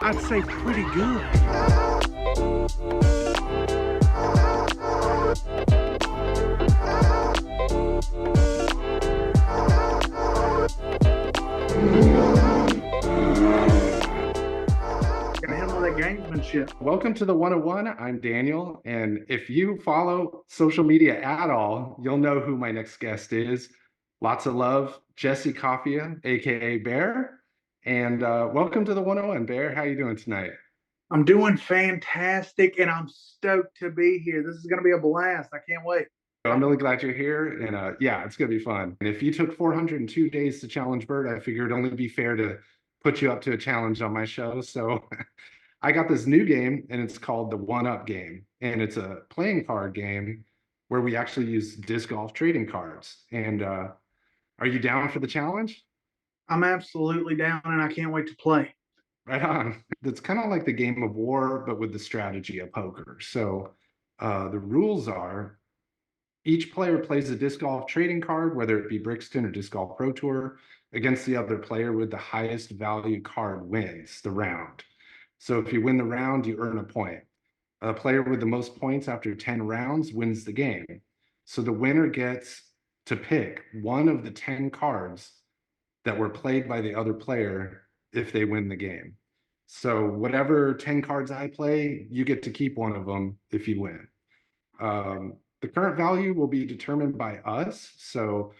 I'd say pretty good. Gotta handle that gamesmanship. Welcome to the 101. I'm Daniel, and if you follow social media at all, you'll know who my next guest is. Lots of love, Jesse Coffia, aka Bear, and welcome to the 101. Bear, how you doing tonight? I'm doing fantastic and I'm stoked to be here. This is gonna be a blast. I can't wait. I'm really glad you're here, and yeah, it's gonna be fun. And if you took 402 days to challenge Bird, I figured it'd only be fair to put you up to a challenge on my show. So I got this new game, and it's called the One Up game, and it's a playing card game where we actually use disc golf trading cards. And are you down for the challenge? I'm absolutely down and I can't wait to play. Right on. It's kind of like the game of war, but with the strategy of poker. So the rules are each player plays a disc golf trading card, whether it be Brixton or Disc Golf Pro Tour, against the other player with the highest value card wins the round. So if you win the round, you earn a point. A player with the most points after 10 rounds wins the game. So the winner gets to pick one of the 10 cards that were played by the other player if they win the game. So whatever 10 cards I play, you get to keep one of them if you win. The current value will be determined by us. So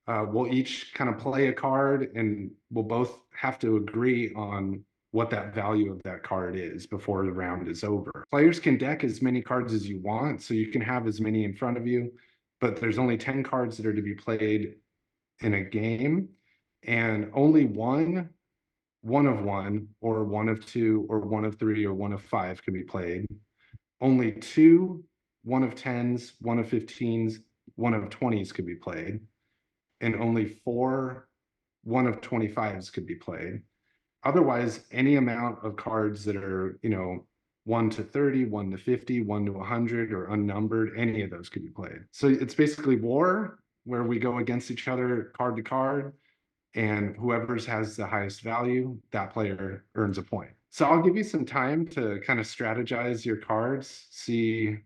we'll each kind of play a card and we'll both have to agree on what that value of that card is before the round is over. Players can deck as many cards as you want, so you can have as many in front of you, but there's only 10 cards that are to be played in a game, and only one of one, or one of two, or one of three, or one of five can be played. Only two, one of tens, one of 15s, one of 20s could be played, and only four, one of 25s could be played. Otherwise, any amount of cards that are, 1 to 30, 1 to 50, 1 to 100, or unnumbered, any of those could be played. So it's basically war, where we go against each other card to card, and whoever's has the highest value, that player earns a point. So I'll give you some time to kind of strategize your cards, see,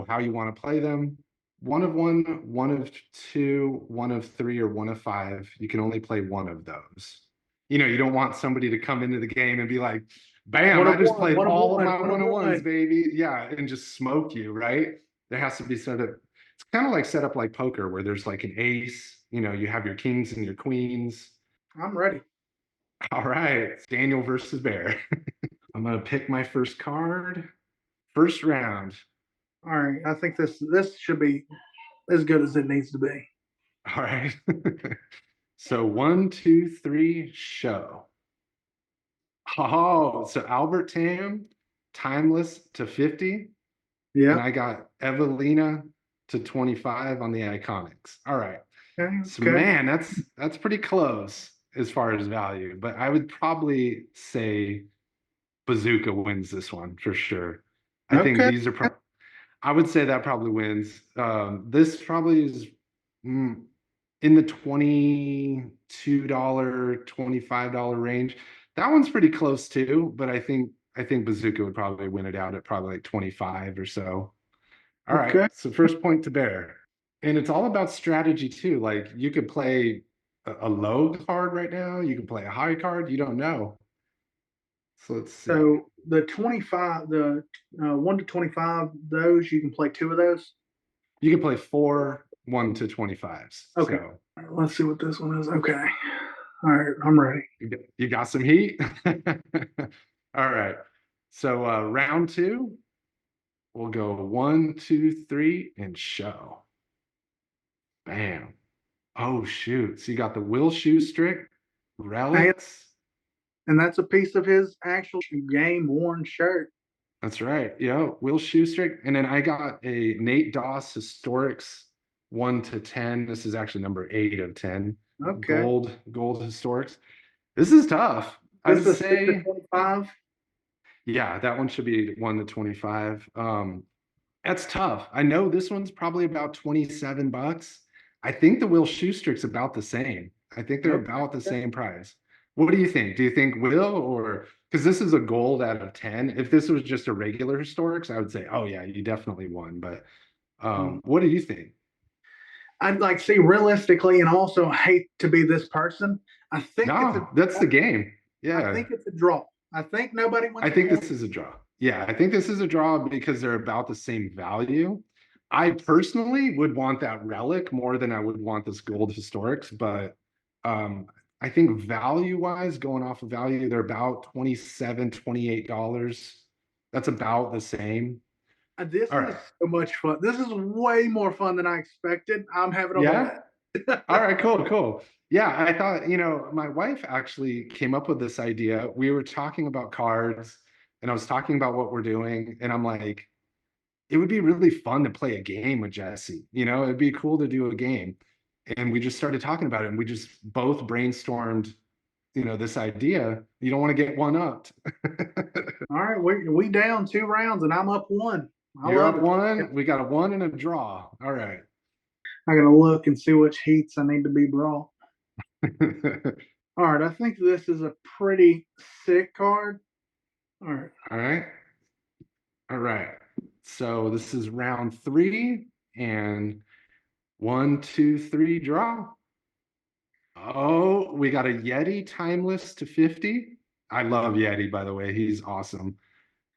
how you want to play them. One of one, one of two, one of three, or one of five. You can only play one of those. You don't want somebody to come into the game and be like, bam, One I of just one, played one of all of one, my one of one-on-ones, one. baby. Yeah, and just smoke you, right? There has to be sort of, it's kind of like set up like poker where there's like an ace, you have your kings and your queens. I'm ready. All right, it's Daniel versus Bear. I'm gonna pick my first card. First round. All right. I think this should be as good as it needs to be. All right. So 1, 2, 3, show. Oh, so Albert Tam, timeless to 50. And Yeah. I got Evelina to 25 on the iconics. All right. Okay. So Okay. man, that's pretty close as far as value, but I would probably say Bazooka wins this one for sure. I think Okay. these are I would say that probably wins. This probably is in the $22, $25 range. That one's pretty close too, but I think Bazooka would probably win it out at probably like 25 or so. All right, Okay. so first point to Bear. And it's all about strategy too. Like you could play a low card right now, you can play a high card, you don't know. So let's see. So the 25, the 1 to 25, those you can play two of those. You can play four 1 to 25s. Okay. So All right, let's see what this one is. Okay. All right. I'm ready. you got some heat. All right. So round two, we'll go 1, 2, 3, and show. Bam. Oh shoot. So you got the Will Shoestrick And, relics. and that's a piece of his actual game worn shirt. That's right. Yeah, Will Shoestrick. And then I got a Nate Doss Historics 1 to 10. This is actually number 8 of 10. Okay. Gold Historics. This is tough. I This would is 6 to say, 25. yeah, that one should be 1 to 25. That's tough. I know this one's probably about 27 bucks. I think the Will Shoestrick's about the same. I think they're Okay. about the same price. What do you think? Do you think Will or because this is a gold out of 10. If this was just a regular historics, I would say, oh yeah, you definitely won. But Mm. what do you think? I'd like see realistically, and also hate to be this person. I think it's a No, that's the game. I Yeah. think it's a draw. I think nobody wins I the think point. this is a draw. Yeah, I think this is a draw because they're about the same value. I personally would want that relic more than I would want this gold historics, but um, I think value wise, going off of value, they're about 27, $28. That's about the same. This All is right. so much fun. This is way more fun than I expected. I'm having a Yeah. blast. All right, cool, cool. Yeah, I thought, my wife actually came up with this idea. We were talking about cards and I was talking about what we're doing, and I'm like, it would be really fun to play a game with Jesse. It'd be cool to do a game. And we just started talking about it and we just both brainstormed, this idea. You don't want to get one up. All right, we down 2 rounds and I'm up one. I You're love up it. one. We got a one and a draw. All right. I gotta look and see which heats I need to be brought. All right, I think this is a pretty sick card. All right, All right. All right. So this is round three and 1, 2, 3 draw. Oh, we got a Yeti timeless to 50. I love Yeti, by the way. He's awesome.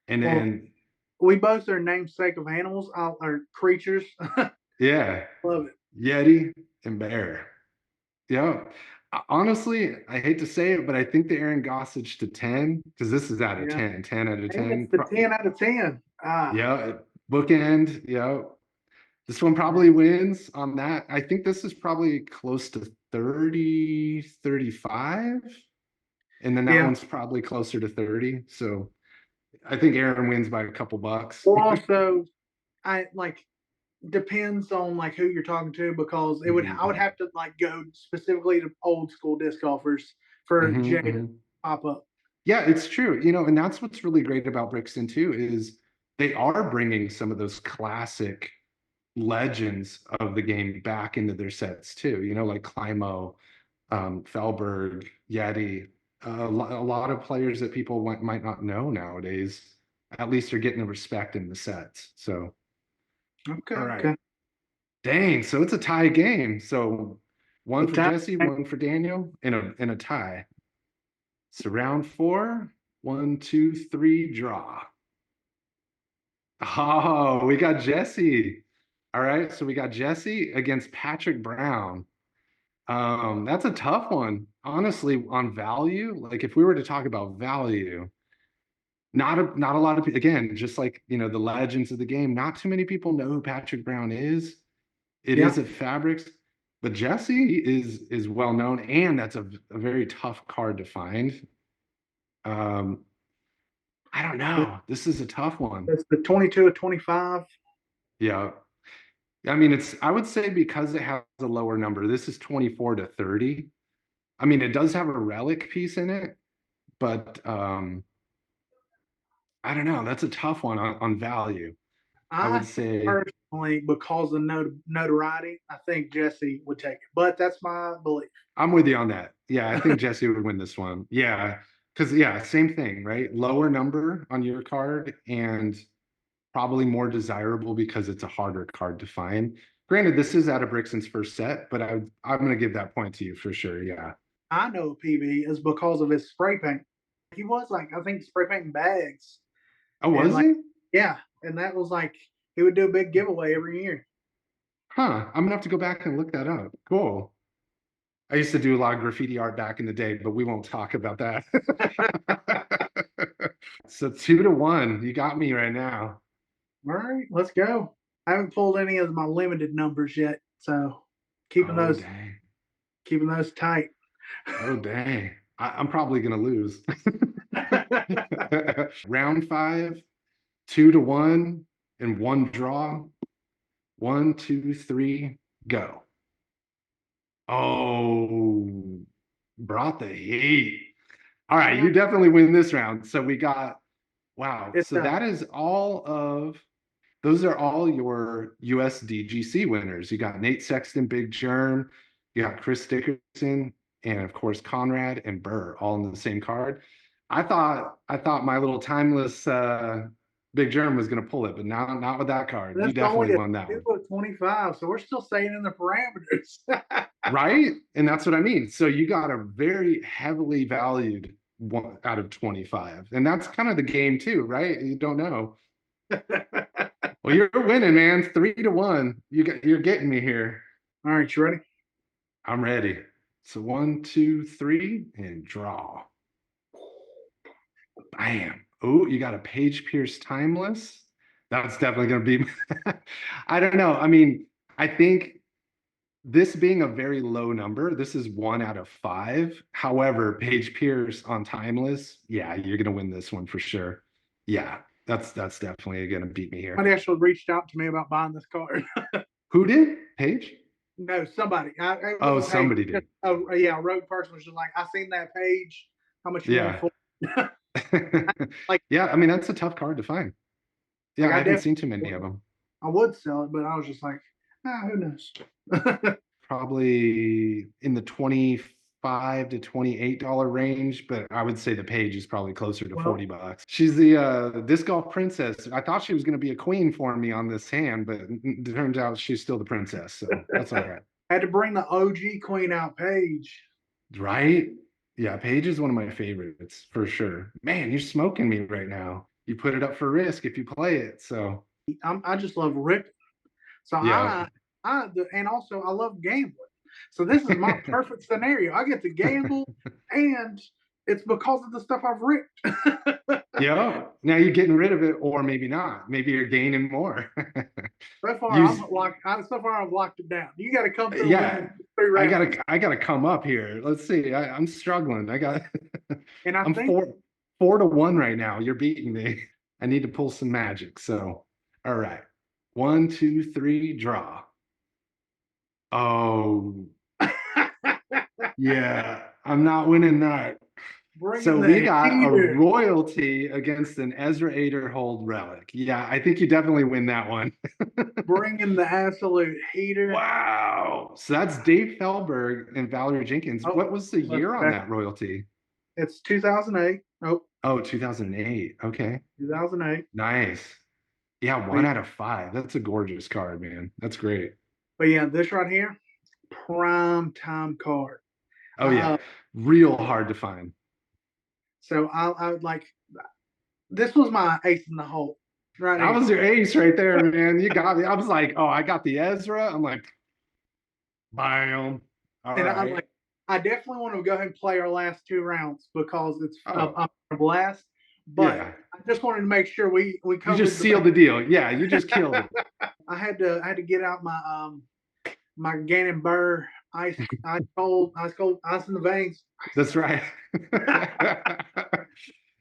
And well, then, we both are namesake of animals or creatures. yeah, Love it. Yeti and bear. Yeah. Honestly, I hate to say it, but I think the Aaron Gossage to 10, because this is out of Yeah, 10, 10 out of and it's 10. the 10 out of 10. Yeah, bookend. Yeah. This one probably wins on that. I think this is probably close to 30, 35. And then that Yeah. one's probably closer to 30. So I think Aaron wins by a couple bucks. Well, also, I like depends on like who you're talking to because I would Mhm, have to like go specifically to old school disc golfers for mhm, Jay to mhm. pop up. Yeah, it's true. And that's what's really great about Brixton too, is they are bringing some of those classic legends of the game back into their sets too. Like Climo, Felberg, Yeti, a lot of players that people might not know nowadays. At least are getting the respect in the sets. So, Okay, all right, okay. dang. So it's a tie game. So one The for time. Jesse, one for Daniel, in a tie. So round four, 1, 2, 3, draw. Oh, we got Jesse. All right, so we got Jesse against Patrick Brown. That's a tough one. Honestly, on value, like if we were to talk about value, not a lot of people, again, just like the legends of the game, not too many people know who Patrick Brown is. It Yeah, is at Fabrics, but Jesse is well known, and that's a very tough card to find. Um, I don't know. This is a tough one. it's the 22 of 25. Yeah. I mean, I would say because it has a lower number, this is 24 to 30. I mean, it does have a relic piece in it, but I don't know. That's a tough one on value. I I would think say personally, because of notoriety, I think Jesse would take it. But that's my belief. I'm with you on that. Yeah, I think Jesse would win this one. Yeah, because yeah, same thing, right? Lower number on your card and probably more desirable because it's a harder card to find. Granted, this is out of Brixton's first set, but I'm going to give that point to you for sure. Yeah. I know PB is because of his spray paint. He was like, I think spray painting bags. Oh, And was like, he? yeah. And that was like, he would do a big giveaway every year. Huh. I'm gonna have to go back and look that up. Cool. I used to do a lot of graffiti art back in the day, but we won't talk about that. So 2 to 1, you got me right now. All right, let's go. I haven't pulled any of my limited numbers yet. So keeping Oh those dang. keeping those tight. Oh dang. I'm probably gonna lose. Round five, 2 to 1, and one draw. 1, 2, 3, go. Oh, brought the heat. All right, Yeah, you definitely win this round. So we got, wow. it's So that is those are all your USDGC winners. You got Nate Sexton, Big Germ, you got Chris Dickerson, and of course Conrad and Burr all in the same card. I thought my little timeless Big Germ was gonna pull it, but not with that card. You That's only definitely a won that two one. of 25, so we're still staying in the parameters. Right? And that's what I mean. So you got a very heavily valued one out of 25. And that's kind of the game too, right? You don't know. Well, you're winning, man. 3-1. You're getting me here. All right, you ready? I'm ready. So 1, 2, 3, and draw. Bam. Oh, you got a Page Pierce Timeless. That's definitely gonna be I don't know. I mean, I think this being a very low number, this is 1 out of 5. However, Paige Pierce on Timeless, yeah, you're gonna win this one for sure. Yeah, that's definitely gonna beat me here. Somebody actually reached out to me about buying this card. Who did? Paige? No, somebody. It Oh, wasn't Paige. somebody did. Oh, yeah, a rogue person was just like, I seen that page. How much you want Yeah. for it? Like, Yeah, I mean that's a tough card to find. Yeah, I I haven't definitely seen too many of them. I would sell it, but I was just like, who knows? Probably in the 25 to $28 range, but I would say the Page is probably closer to Well, $40. She's the disc golf princess. I thought she was going to be a queen for me on this hand, but it turns out she's still the princess, so that's all right. had to bring the OG queen out, Paige. Right? Yeah, Page is one of my favorites for sure. Man, you're smoking me right now. You put it up for risk if you play it. So I just love ripping. So yeah. and also I love gambling. So this is my perfect scenario. I get to gamble, and it's because of the stuff I've ripped. Yeah. Now you're getting rid of it, or maybe not. Maybe you're gaining more. So far, Use So far, I've locked it down. You got to come through yeah. winning 3 rounds. I gotta come up here. Let's see. I'm struggling. And I I'm think, 4-1 right now. You're beating me. I need to pull some magic. So all right. 1, 2, 3, draw. Oh, yeah. I'm not winning that. So bringing we the got a heater, royalty against an Ezra Aderhold relic. Yeah, I think you definitely win that one. bringing the absolute heater. Wow. So that's Dave Felberg and Valerie Jenkins. Oh, What was the look, year on that royalty? it's 2008. Oh, Oh, 2008. Okay. 2008. Nice. Yeah, But, 1 out of 5. That's a gorgeous card, man. That's great. but yeah, this right here, prime time card. Oh, yeah. Real hard to find. So I would like, this was my ace in the hole right That here. was your ace right there, man. You got me. I was like, oh, I got the Ezra. I'm like, bam. All And I'm right. like, I definitely want to go ahead and play our last 2 rounds because it's Oh, a blast. But yeah. I just wanted to make sure we You covered just sealed the deal. Yeah, you just killed it. I had to get out my Gannon Burr ice cold, ice in the veins. That's right.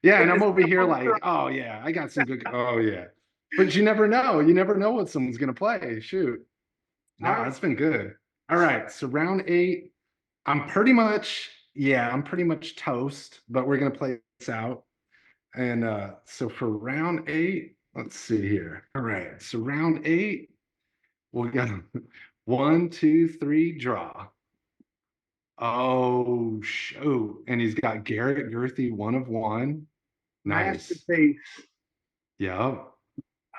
Yeah, and I'm over here like, oh yeah, I got some good. Oh yeah, but you never know. You never know what someone's gonna play. Shoot. All No, right, it's been good. All right, so round 8. I'm pretty much toast, but we're gonna play this out. And so for round 8, let's see here. All right, so round 8, we'll go 1, 2, 3, draw. Oh, shoot. And he's got Garrett Gurthie 1 of 1. Nice. masterpiece. Yeah.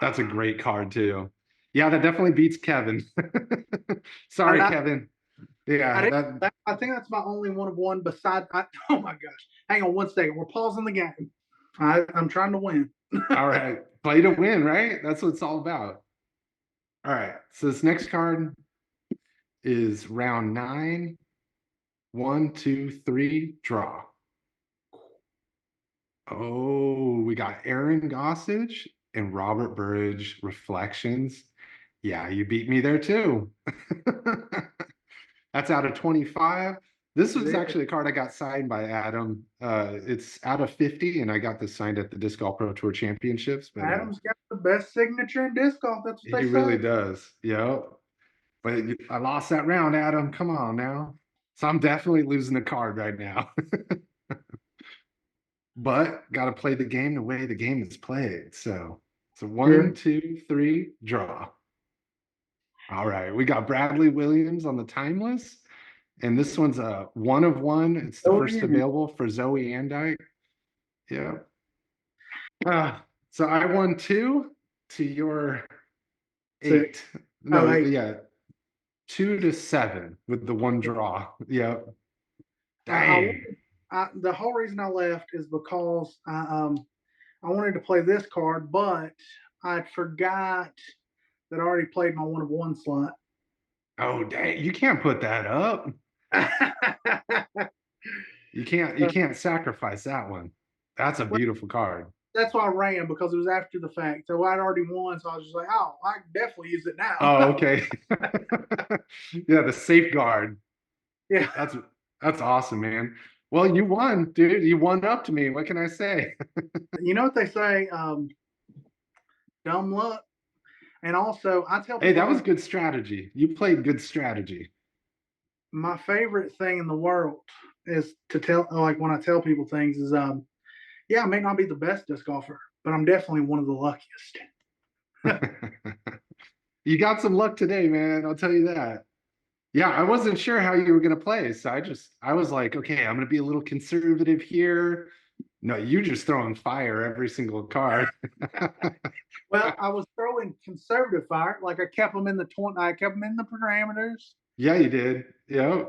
That's a great card too. Yeah, that definitely beats Kevin. And Sorry, Kevin. Yeah, I think that's my only 1 of 1. Besides, oh my gosh, hang on 1 second. We're pausing the game. I'm trying to win. all right. Play to win, right? That's what it's all about. All right. So this next card is round 9. 1, 2, 3, draw. Oh, we got Aaron Gossage and Robert Burridge Reflections. Yeah, you beat me there too. That's out of 25. This was actually a card I got signed by Adam. It's out of 50, and I got this signed at the Disc Golf Pro Tour Championships. But Adam's got the best signature in disc golf. That's what he they really say. does. Yep. But I lost that round, Adam. Come on now. So I'm definitely losing the card right now. But got to play the game the way the game is played. So Sure. 1, 2, 3, draw. All right, we got Bradley Williams on the timeless, and this one's a 1 of 1. It's the Oh, first yeah. available for Zoe Andike. Yeah. So I won 2 to your 8. 6. Oh, No, 8. yeah, 2-7 with the one draw. Yep. I Dang. wanted, the whole reason I left is because I wanted to play this card, but I forgot that I already played my 1 of 1 slot. Oh, dang. You can't put that up. You can't sacrifice that one. That's a Well, beautiful card. that's why I ran because it was after the fact. So I'd already won, so I was just like, oh, I can definitely use it now. Oh, okay. Yeah, the safeguard. Yeah. That's that's awesome, man. Well, you won, dude. You won up to me. What can I say? You know what they say? Dumb luck. And also, I tell Hey, people that all was the good strategy. You played good strategy. my favorite thing in the world is to tell, like when I tell people things, is yeah, I may not be the best disc golfer, but I'm definitely one of the luckiest. You got some luck today, man. I'll tell you that. Yeah, I wasn't sure how you were going to play. So I was like, okay, I'm going to be a little conservative here. No, you just throwing fire every single card. Well, I was throwing conservative fire, like I kept them in the 20, I kept them in the parameters. Yeah, you did. Yeah.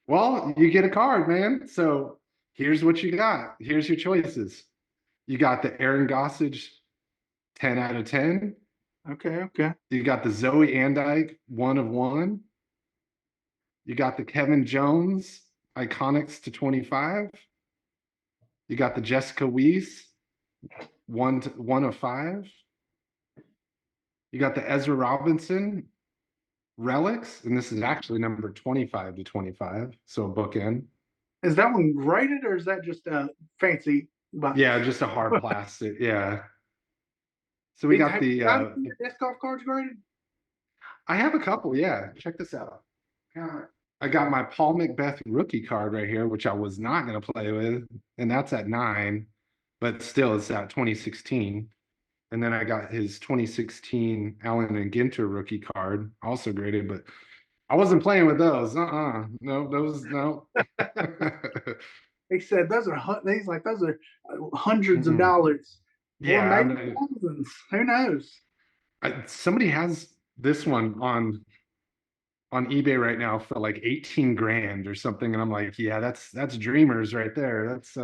Well, you get a card, man. So here's what you got. Here's your choices. You got the Aaron Gossage 10 out of 10. Okay, okay. You got the Zoe Andyke 1 of 1. You got the Kevin Jones Iconics to 25. You got the Jessica Weiss 1 of 5. You got the Ezra Robinson Relics, and this is actually number 25 to 25, so a bookend. Is that one graded or is that just a fancy box? Yeah, just a hard plastic. Yeah. So we got Have you the got your disc golf cards graded? I have a couple, yeah. Check this out. I got my Paul Macbeth rookie card right here, which I was not going to play with, and that's at 9, but still it's at 2016. And then I got his 2016 Allen and Ginter rookie card, also graded, but I wasn't playing with those. No, those no. He said those are these like those are hundreds of Mm-mm. dollars, or Yeah, maybe thousands. Who knows? somebody has this one on eBay right now for like 18 grand or something. And I'm like, yeah, that's dreamers right there. That's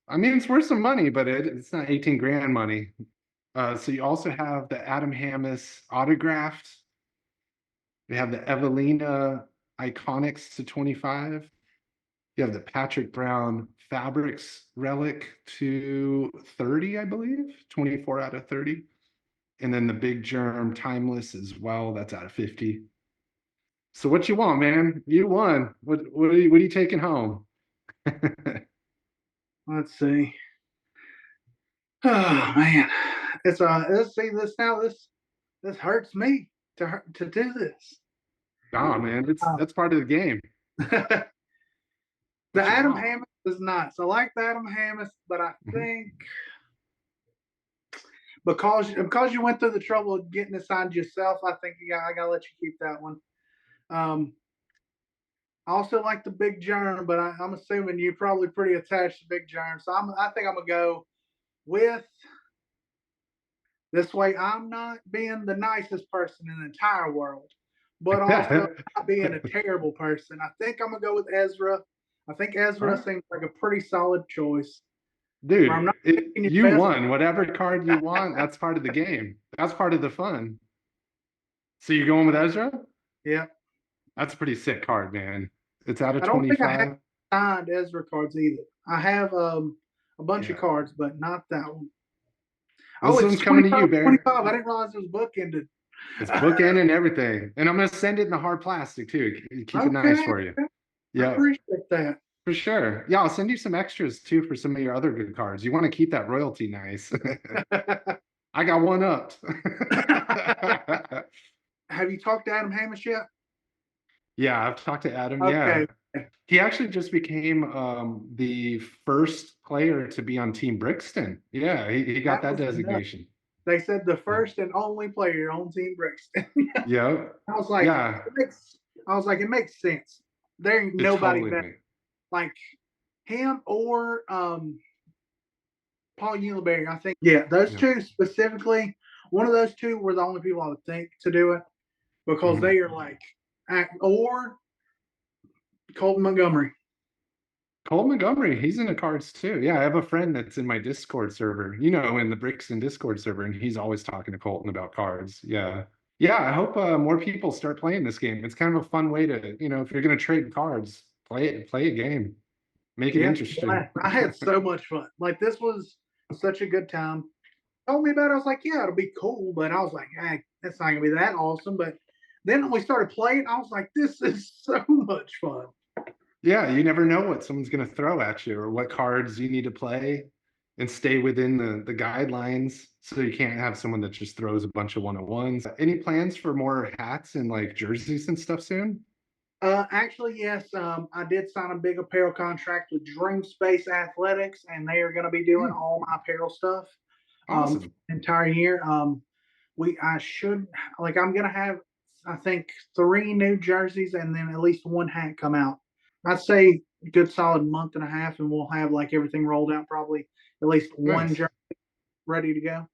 I mean, it's worth some money, but it's not 18 grand money. So you also have the Adam Hammis autographed. We have the Evelina Iconics to 25. You have the Patrick Brown Fabrics Relic to 30, I believe, 24 out of 30. And then the Big Germ Timeless as well. That's out of 50. So what you want, man? You won. What are you taking home? Let's see. Oh man, it's let's see this now. This hurts me to do this. Nah, man, it's Uh, that's part of the game. the What you Adam want? Hammis is nice. I like the Adam Hammis, but I Mhm. think because you went through the trouble of getting it signed yourself, I gotta let you keep that one. Um, I also like the Big Germ, but I'm assuming you're probably pretty attached to Big Germ, so I think I'm gonna go with this way. I'm not being the nicest person in the entire world, but also not being a terrible person. I think I'm gonna go with Ezra. I think All Ezra right. seems like a pretty solid choice. Where I'm Dude, not picking your you best. won. Whatever card you want, that's part of the game. That's part of the fun. So you're going with Ezra? Yeah, That's a pretty sick card, man. It's out of I don't think I have 25. signed Ezra cards either. I have a bunch of Yeah. cards, but not that one. Well, Oh, this it's one's coming to you, 25, Bear. 25. I didn't realize it was bookended. It's bookend and everything. And I'm gonna send it in the hard plastic too. Keep it nice Okay, for you. I Yeah, appreciate that. for sure. Yeah, I'll send you some extras too for some of your other good cards. You want to keep that royalty nice. I got one up. Have you talked to Adam Hamish yet? Yeah, I've talked to Adam. Yeah. Okay. He actually just became the first player to be on Team Brixton. Yeah, he got That that was enough. designation. They said the Yeah. first and only player on Team Brixton. Yeah. I was like, Yeah. it makes sense. There ain't It nobody totally better. makes. Like him or Paul Ulibarri, I think. Yeah, those Yeah. two specifically. One of those two were the only people I would think to do it because Mhm. they are like, or Colton Montgomery. Cole Montgomery, he's into cards too. Yeah, I have a friend that's in my Discord server, in the Brixton Discord server, and he's always talking to Colton about cards. Yeah. Yeah, I hope more people start playing this game. It's kind of a fun way to, if you're going to trade cards, play a game, make it Yeah, interesting. I had so much fun. Like this was such a good time. Told me about it. I was like, yeah, it'll be cool, but I was like, hey, that's not gonna be that awesome. But then when we started playing, I was like, this is so much fun. Yeah, you never know what someone's going to throw at you or what cards you need to play and stay within the guidelines so you can't have someone that just throws a bunch of one-on-ones. Any plans for more hats and like jerseys and stuff soon? Actually, yes. I did sign a big apparel contract with Dream Space Athletics, and they are going to be doing Hmm, all my apparel stuff awesome. entire year. I should like I'm gonna have I think 3 new jerseys and then at least one hat come out. I'd say a good solid month and a half, and we'll have like everything rolled out. Probably at least one Nice. jersey ready to go.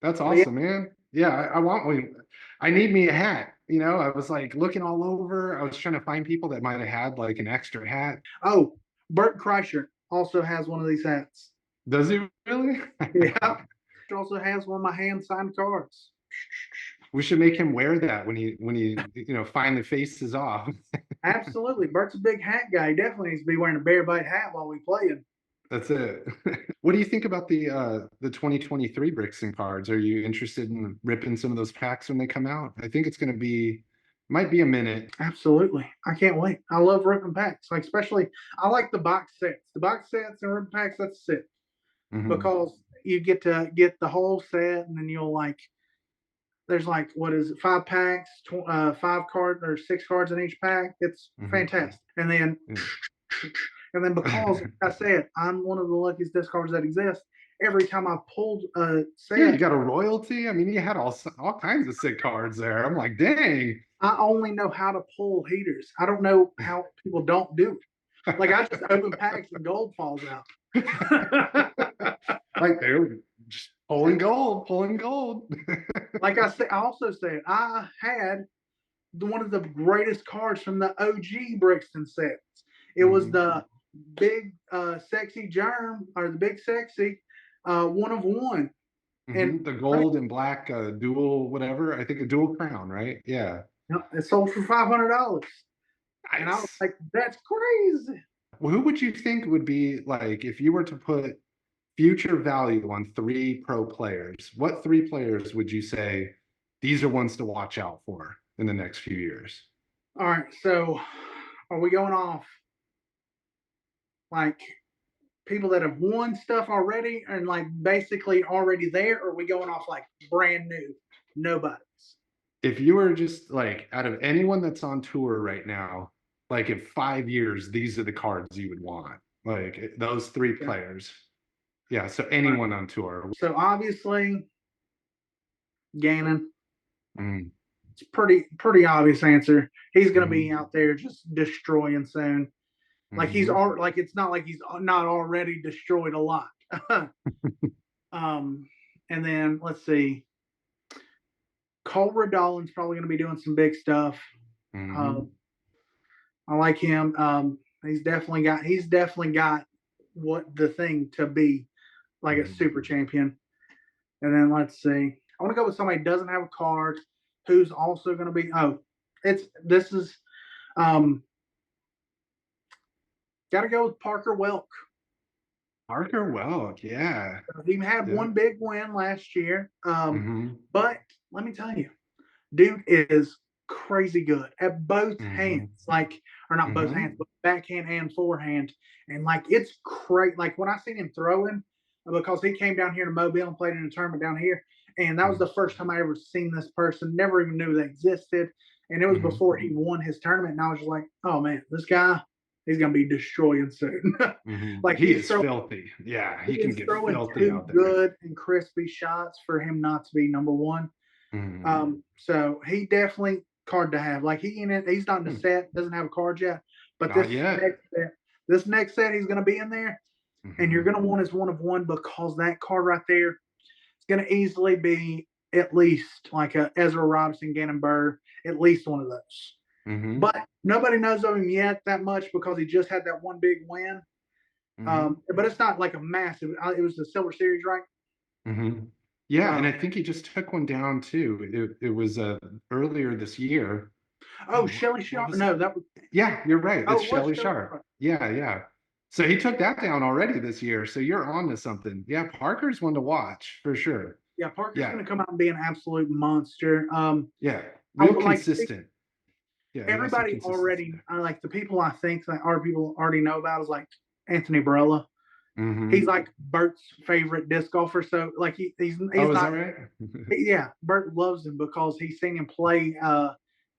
That's But yeah, awesome, man. Yeah, I want one. I need me a hat. I was like looking all over. I was trying to find people that might have had like an extra hat. oh, Bert Kreischer also has one of these hats. Does he really? Yeah, he also has one of my hand signed cards. We should make him wear that when he finally faces off. Absolutely, Bert's a big hat guy. He definitely needs to be wearing a bear bite hat while we play it. That's it. What do you think about the 2023 Brixton cards? Are you interested in ripping some of those packs when they come out? I think it's going to be might be a minute. Absolutely. I can't wait. I love ripping packs. Like especially I like the box sets. The box sets and ripping packs, that's it. Mhm. Because you get to get the whole set and then you'll like there's like what is it, 5 packs, 5 cards or 6 cards in each pack. It's Mhm. fantastic. And then Yeah. because like I said, I'm one of the luckiest disc cards that exist. Every time I pulled a Yeah, you set, got a royalty. I mean, you had all kinds of sick cards there. I'm like, dang. I only know how to pull heaters. I don't know how people don't do it. Like I just open packs and gold falls out. Like they're just pulling gold, pulling gold. Like I said, I also said I had one of the greatest cards from the OG Brixton sets. It was Mhm. the big sexy germ or the big sexy 1 of 1. And The gold and black dual whatever. I think a dual crown, right? Yeah. it sold for $500. And I was Nice. like, that's crazy. Well, who would you think would be like if you were to put future value on three pro players? What three players would you say these are ones to watch out for in the next few years? All right, so are we going off like people that have won stuff already and like basically already there, or are we going off like brand new, nobody's? If you were just like out of anyone that's on tour right now, like in 5 years, these are the cards you would want. Like those three Yeah. players. Yeah. So Right. anyone on tour. So obviously, Gannon. Mm, It's pretty obvious answer. He's going to be mhm, out there just destroying soon. Like mhm. like it's not like he's not already destroyed a lot. um, and then let's see, Cole Dolan's probably going to be doing some big stuff. Mhm, Um, I like him. He's definitely got what the thing to be like a mhm. super champion. And then let's see, I want to go with somebody who doesn't have a card, who's also going to be. Oh, it's this is um got to go with Parker Welk. Parker Welk, yeah. He had Yeah. one big win last year, Mhm, but let me tell you, dude is crazy good at both hands, mhm, like or not both hands, mhm, but backhand and forehand, and like it's great. Like when I seen him throwing, because he came down here to Mobile and played in a tournament down here, and that was mhm, the first time I ever seen this person. Never even knew they existed, and it was mhm, before he won his tournament. And I was just like, oh man, this guy, he's gonna be destroying soon. mhm. Like He is filthy. Yeah, he he can is get throwing filthy two out there. good and crispy shots for him not to be number one. Mhm. So he definitely card to have. Like he's not in the Hmm. set, doesn't have a card yet, but Not yet. this next set he's going to be in there. and you're Mhm. going to want his one of one because that card right there is going to easily be at least like a Ezra Robinson, Gannon Burr, at least one of those. Mhm. But nobody knows of him yet that much because he just had that one big win. Mhm. But it's not like a massive. It was the Silver Series, right? Mhm. Yeah, and I Um, think he just took one down too. It was earlier this year. oh, What Shelly what Sharp. was it? No, that was. Yeah, you're right. Oh, It's it was Shelly Shelly Sharp. Sharp. Yeah, yeah. So he took that down already this year. So you're on to something. Yeah, Parker's one to watch for sure. Yeah, Parker's Yeah, going to come out and be an absolute monster. yeah. I Real would like to see consistent. Yeah, he has some everybody consistency already. there. Like the people I think that our people already know about is like Anthony Barella. He's Hmm. like Bert's favorite disc golfer. So like he's Oh, is that not. right? Yeah, Bert loves him because he's seen him play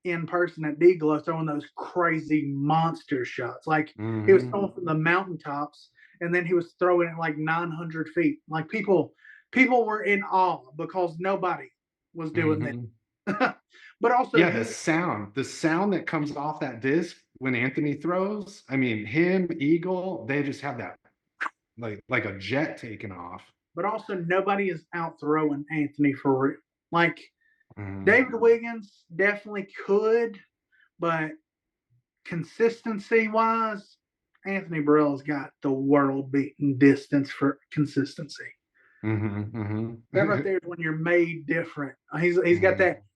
in person at D-Glow throwing those crazy monster shots. Like he was Hmm. throwing from the mountaintops, and then he was throwing it like 900 feet. Like people were in awe because nobody was doing Hmm. that. But also Yeah, he the sound that comes off that disc when Anthony throws. I mean, him, Eagle, they just have that like a jet taking off. but also nobody is out throwing Anthony for real. Like Mhm. David Wiggins definitely could, but consistency wise, Anthony Burrell's got the world beating distance for consistency. Mhm. Mhm. That right there is when you're made different. Mhm.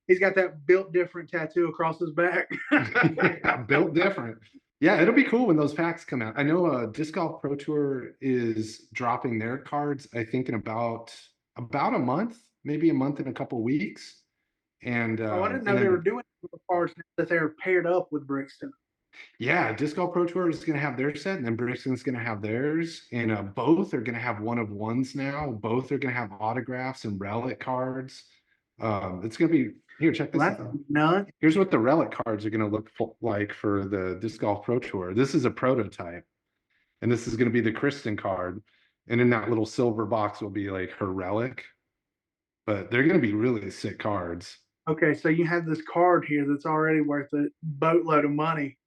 He's got that built different tattoo across his back. Yeah, built different. Yeah, it'll be cool when those packs come out. I know Disc Golf Pro Tour is dropping their cards, I think in about a month, maybe a month and a couple weeks. Oh, I didn't And know they were then doing cards that they were paired up with Brixton. yeah, Disc Golf Pro Tour is going to have their set, and then Brixton's going to have theirs, and both are going to have one of ones now. Both are going to have autographs and relic cards. It's going to be here. Check this Well, that's out. nuts. Here's what the relic cards are going to look like for the Disc Golf Pro Tour. This is a prototype, and this is going to be the Kristen card, and in that little silver box will be like her relic. But they're going to be really sick cards. Okay, so you have this card here that's already worth a boatload of money.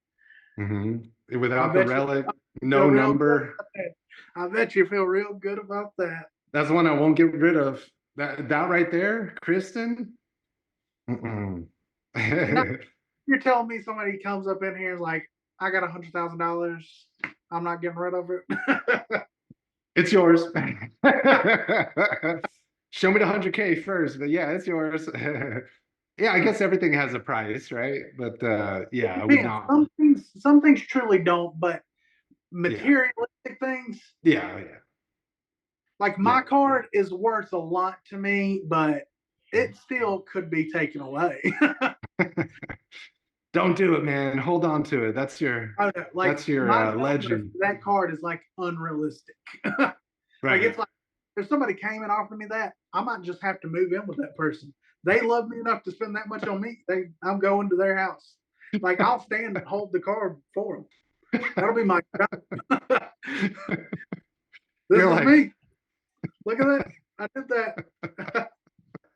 Hmm. I Without the bet you relic, feel no real good number. about that. I bet you feel real good about that. That's one I won't get rid of. That right there, Kristen. Mm-mm. Now you're telling me somebody comes up in here and is like, I got $100,000. I'm not getting rid of it. It's yours. Show me the 100K first, but yeah, it's yours. Yeah, I guess everything has a price, right? But yeah, I would Depends. not. Some things truly don't, but Yeah, materialistic things, yeah, yeah, like my yeah. card is worth a lot to me, but it still could be taken away. Don't do it, man. Hold on to it. Oh, no, like That's your my number legend, for that card is like unrealistic. Like right? it's like if somebody came and offered me that, I might just have to move in with that person. They love me enough to spend that much on me. I'm going to their house. Like I'll stand and hold the card for them. That'll be my job. This You're is like, me. Look at that. I did that.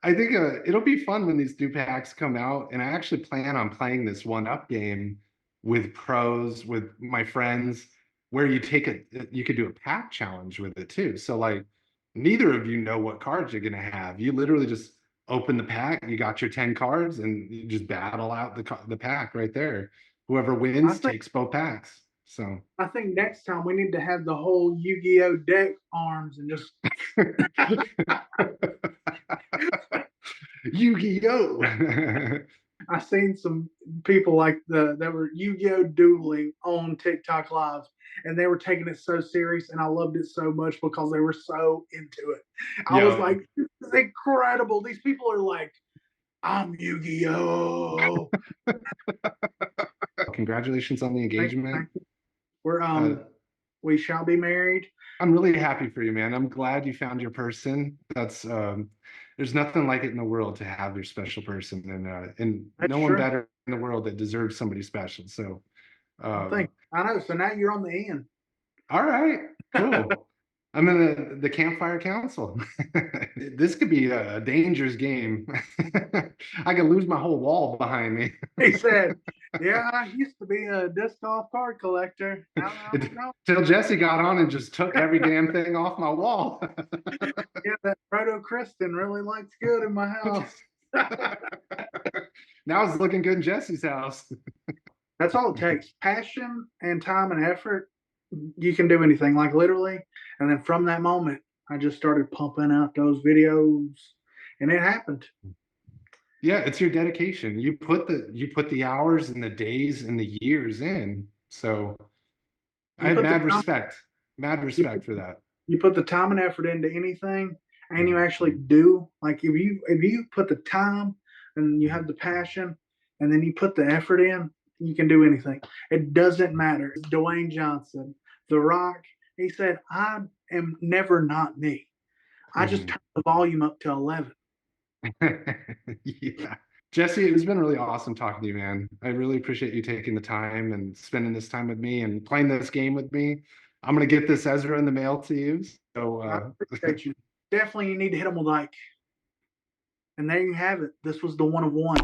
I think it'll be fun when these new packs come out, and I actually plan on playing this one up game with pros, with my friends, where you could do a pack challenge with it too. So like, neither of you know what cards you're gonna have. You literally just open the pack, you got your 10 cards, and you just battle out the pack right there. Whoever I wins think takes both packs. So I think next time we need to have the whole Yu-Gi-Oh deck arms and just Yu-Gi-Oh! I seen some people like that were Yu-Gi-Oh dueling on TikTok Live, and they were taking it so serious, and I loved it so much because they were so into it. I was Yo, like, "This is incredible! These people are like, I'm Yu-Gi-Oh." congratulations on the engagement. Thank you. We're Uh, we shall be married. I'm really happy for you, man. I'm glad you found your person. That's there's nothing like it in the world to have your special person, and That's no one true. better in the world that deserves somebody special. So, I think I know. So now you're on the end. all right, cool. I'm in the campfire council. This could be a dangerous game. I could lose my whole wall behind me. He said, "Yeah, I used to be a disc golf card collector. Now I don't know." Till Jesse got on and just took every damn thing off my wall. Yeah, that Proto Kristen really likes good in my house. Now it's looking good in Jesse's house. That's all it takes. Passion and time and effort. You can do anything, like literally. And then from that moment, I just started pumping out those videos, and it happened. Yeah, it's your dedication. You put the hours and the days and the years in. So I You have put the mad you respect for that. you put the time and effort into anything, and you Mhm. actually do. Like if you put the time and you have the passion, and then you put the effort in, you can do anything. It doesn't matter. Dwayne Johnson, The Rock, he said, "I am never not me. I just Mhm. turn the volume up to 11." Yeah. Jesse, it's been really awesome talking to you, man. I really appreciate you taking the time and spending this time with me and playing this game with me. I'm gonna get this Ezra in the mail to you. So I appreciate you. Definitely, you need to hit them with like, and there you have it. This was the one of one.